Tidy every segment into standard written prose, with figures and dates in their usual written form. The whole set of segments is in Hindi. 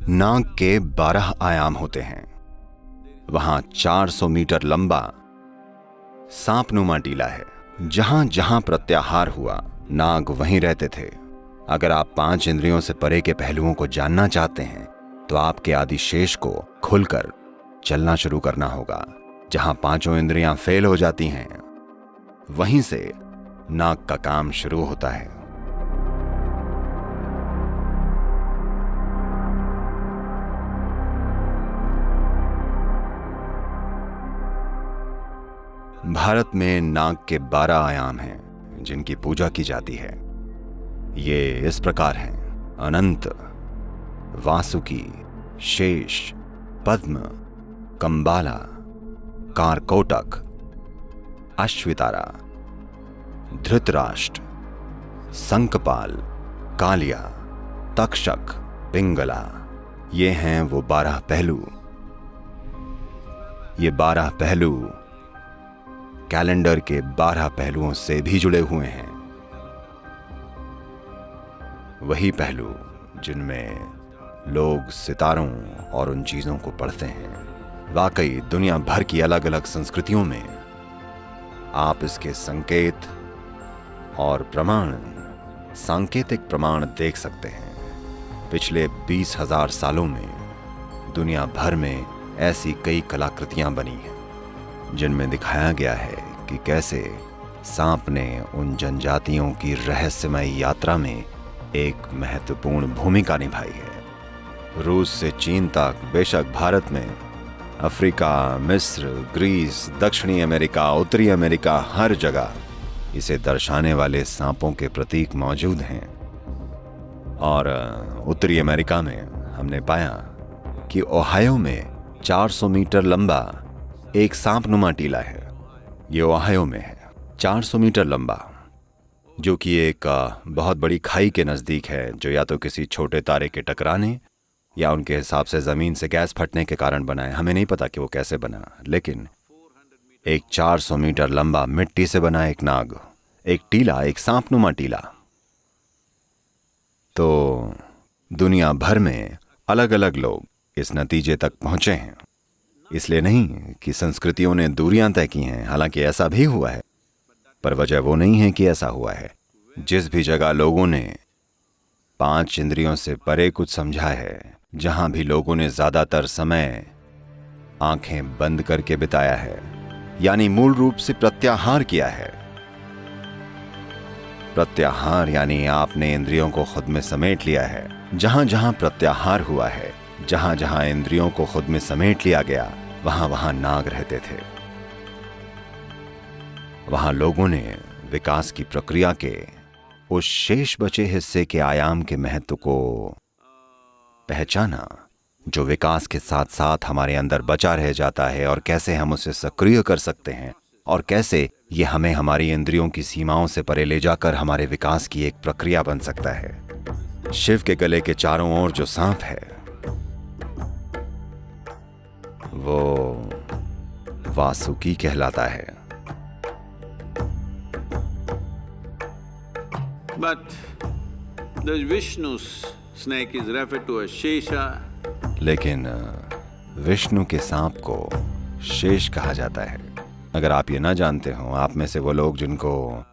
नाग के 12 आयाम होते हैं। वहां 400 मीटर लंबा सांपनुमा टीला है। जहां जहां प्रत्याहार हुआ, नाग वहीं रहते थे। अगर आप 5 इंद्रियों से परे के पहलुओं को जानना चाहते हैं तो आपके आदिशेष को खुलकर चलना शुरू करना होगा। जहां 5 इंद्रियां फेल हो जाती हैं, वहीं से नाग का काम शुरू होता है। भारत में नाग के 12 आयाम हैं जिनकी पूजा की जाती है। ये इस प्रकार हैं: अनंत, वासुकी, शेष, पद्म, कंबाला, कारकोटक, अश्वितारा, धृतराष्ट्र, संकपाल, कालिया, तक्षक, पिंगला। ये हैं वो 12 पहलू। ये 12 पहलू कैलेंडर के 12 पहलुओं से भी जुड़े हुए हैं। वही पहलू जिनमें लोग सितारों और उन चीजों को पढ़ते हैं। वाकई दुनिया भर की अलग अलग संस्कृतियों में आप इसके संकेत और प्रमाण, सांकेतिक प्रमाण देख सकते हैं। पिछले 20,000 सालों में दुनिया भर में ऐसी कई कलाकृतियां बनी हैं जिनमें दिखाया गया है कि कैसे सांप ने उन जनजातियों की रहस्यमय यात्रा में एक महत्वपूर्ण भूमिका निभाई है। रूस से चीन तक, बेशक भारत में, अफ्रीका, मिस्र, ग्रीस, दक्षिणी अमेरिका, उत्तरी अमेरिका, हर जगह इसे दर्शाने वाले सांपों के प्रतीक मौजूद हैं। और उत्तरी अमेरिका में हमने पाया कि ओहायो में 400 मीटर लंबा एक सांपनुमा टीला है। ये ओहायो में है, 400 मीटर लंबा, जो कि एक बहुत बड़ी खाई के नजदीक है, जो या तो किसी छोटे तारे के टकराने या उनके हिसाब से जमीन से गैस फटने के कारण बना है। हमें नहीं पता कि वो कैसे बना, लेकिन एक 400 मीटर लंबा मिट्टी से बना एक नाग, एक टीला, एक सांपनुमा टीला। तो दुनिया भर में अलग अलग लोग इस नतीजे तक पहुंचे हैं। इसलिए नहीं कि संस्कृतियों ने दूरियां तय की हैं, हालांकि ऐसा भी हुआ है, पर वजह वो नहीं है कि ऐसा हुआ है। जिस भी जगह लोगों ने 5 इंद्रियों से परे कुछ समझा है, जहां भी लोगों ने ज्यादातर समय आंखें बंद करके बिताया है, यानी मूल रूप से प्रत्याहार किया है। प्रत्याहार यानी आपने इंद्रियों को खुद में समेट लिया है। जहां जहां प्रत्याहार हुआ है, जहां जहां इंद्रियों को खुद में समेट लिया गया, वहां वहां नाग रहते थे। वहां लोगों ने विकास की प्रक्रिया के उस शेष बचे हिस्से के आयाम के महत्व को पहचाना, जो विकास के साथ साथ हमारे अंदर बचा रह जाता है, और कैसे हम उसे सक्रिय कर सकते हैं, और कैसे ये हमें हमारी इंद्रियों की सीमाओं से परे ले जाकर हमारे विकास की एक प्रक्रिया बन सकता है। शिव के गले के चारों ओर जो सांप है, वो वासुकी कहलाता है। But the Vishnu's snake is referred to as Shesha. लेकिन विष्णु के सांप को शेष कहा जाता है। अगर आप ये ना जानते हो, आप में से वो लोग जिनको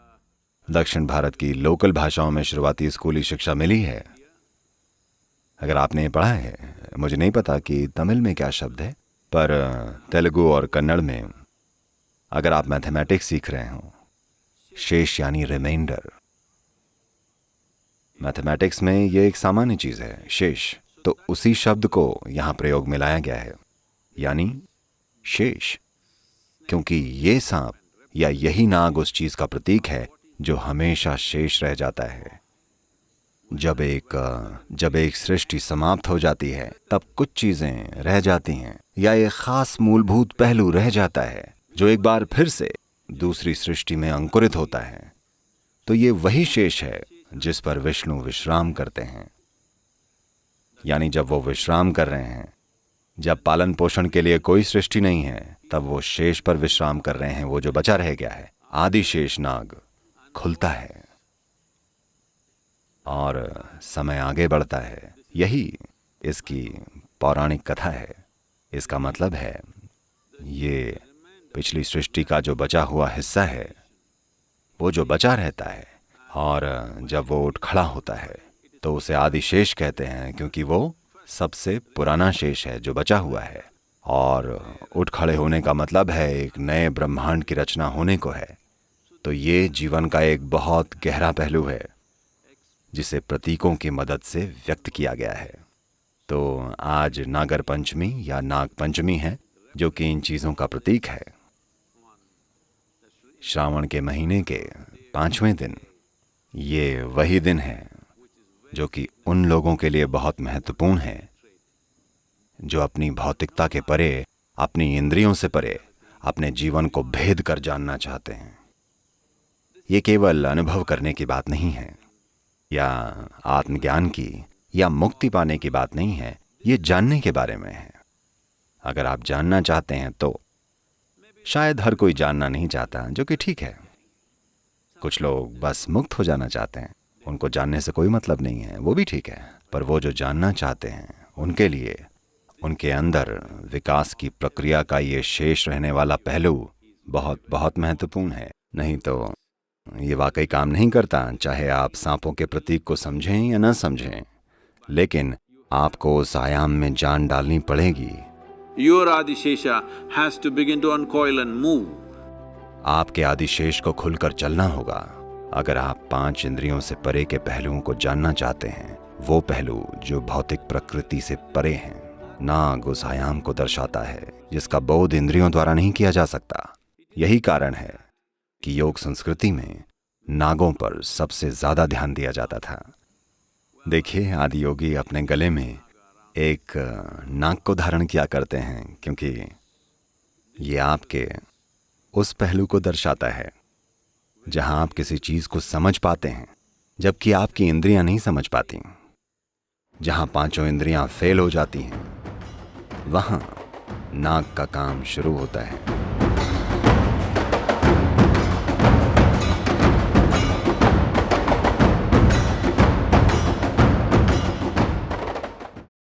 दक्षिण भारत की लोकल भाषाओं में शुरुआती स्कूली शिक्षा मिली है, अगर आपने ये पढ़ा है, मुझे नहीं पता कि तमिल में क्या शब्द है, पर तेलुगु और कन्नड़ में अगर आप मैथमेटिक्स सीख रहे हो, शेष यानी रिमाइंडर। मैथमेटिक्स में ये एक सामान्य चीज है, शेष। तो उसी शब्द को यहां प्रयोग में लाया गया है, यानी शेष, क्योंकि ये सांप या यही नाग उस चीज का प्रतीक है जो हमेशा शेष रह जाता है। जब एक सृष्टि समाप्त हो जाती है, तब कुछ चीजें रह जाती हैं, या एक खास मूलभूत पहलू रह जाता है जो एक बार फिर से दूसरी सृष्टि में अंकुरित होता है। तो ये वही शेष है जिस पर विष्णु विश्राम करते हैं। यानी जब वो विश्राम कर रहे हैं, जब पालन पोषण के लिए कोई सृष्टि नहीं है, तब वो शेष पर विश्राम कर रहे हैं। वो जो बचा रह गया है, आदिशेष नाग, खुलता है और समय आगे बढ़ता है। यही इसकी पौराणिक कथा है। इसका मतलब है ये पिछली सृष्टि का जो बचा हुआ हिस्सा है, वो जो बचा रहता है, और जब वो उठ खड़ा होता है तो उसे आदिशेष कहते हैं, क्योंकि वो सबसे पुराना शेष है जो बचा हुआ है। और उठ खड़े होने का मतलब है एक नए ब्रह्मांड की रचना होने को है। तो ये जीवन का एक बहुत गहरा पहलू है जिसे प्रतीकों की मदद से व्यक्त किया गया है। तो आज नागर पंचमी या नाग पंचमी है, जो कि इन चीज़ों का प्रतीक है। श्रावण के महीने के 5वें दिन ये वही दिन है जो कि उन लोगों के लिए बहुत महत्वपूर्ण है जो अपनी भौतिकता के परे, अपनी इंद्रियों से परे अपने जीवन को भेद कर जानना चाहते हैं। ये केवल अनुभव करने की बात नहीं है, या आत्मज्ञान की या मुक्ति पाने की बात नहीं है, ये जानने के बारे में है। अगर आप जानना चाहते हैं तो शायद हर कोई जानना नहीं चाहता, जो कि ठीक है। कुछ लोग बस मुक्त हो जाना चाहते हैं, उनको जानने से कोई मतलब नहीं है, वो भी ठीक है। पर वो जो जानना चाहते हैं, उनके लिए उनके अंदर विकास की प्रक्रिया का ये शेष रहने वाला पहलू बहुत बहुत महत्वपूर्ण है। नहीं तो ये वाकई काम नहीं करता, चाहे आप सांपों के प्रतीक को समझें या न समझें। लेकिन आपको उस आयाम में जान डालनी पड़ेगी। Your Adishesha has to begin to uncoil and move. आपके आदिशेष को खुलकर चलना होगा। अगर आप 5 इंद्रियों से परे के पहलुओं को जानना चाहते हैं, वो पहलू जो भौतिक प्रकृति से परे हैं, नाग उस आयाम को दर्शाता है जिसका बोध इंद्रियों द्वारा नहीं किया जा सकता। यही कारण है कि योग संस्कृति में नागों पर सबसे ज्यादा ध्यान दिया जाता था। देखिए, आदि योगी अपने गले में एक नाग को धारण किया करते हैं, क्योंकि ये आपके उस पहलू को दर्शाता है जहां आप किसी चीज को समझ पाते हैं जबकि आपकी इंद्रियां नहीं समझ पाती। जहां 5 इंद्रियां फेल हो जाती हैं, वहां नाग का काम शुरू होता है।